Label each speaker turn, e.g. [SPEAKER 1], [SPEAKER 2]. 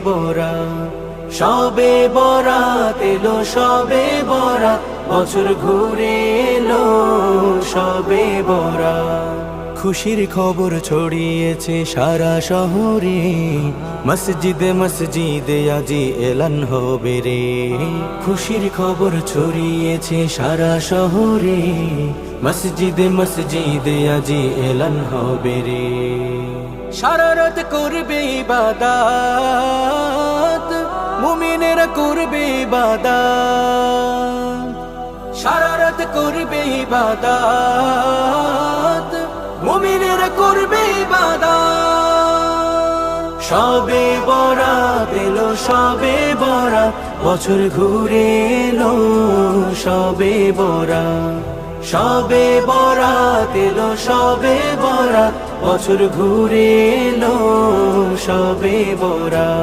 [SPEAKER 1] বরা সবে বরাত এলো, সবে বরাত বছর ঘুরে এলো, সবে বরাত। খুশির খবর ছড়িয়েছে সারা শহরে, মসজিদে মসজিদে আজি এলান হবে রে। খুশির খবর ছড়িয়েছে সারা শহরে, মসজিদে মসজিদে আজি এলান হবে রে। সারা রাত করবে ইবাদত, মুমিনেরা করবে ইবাদত। সারা রাত করবে ইবাদত, মুমিনেরা করবে ইবাদত। সবে বরাত এলো, সবে বরাত বছর ঘুরে এলো, সবে বরাত। সবে বরাত এলো, সবে বরাত বছর ঘুরে এলো, সবে বরাত।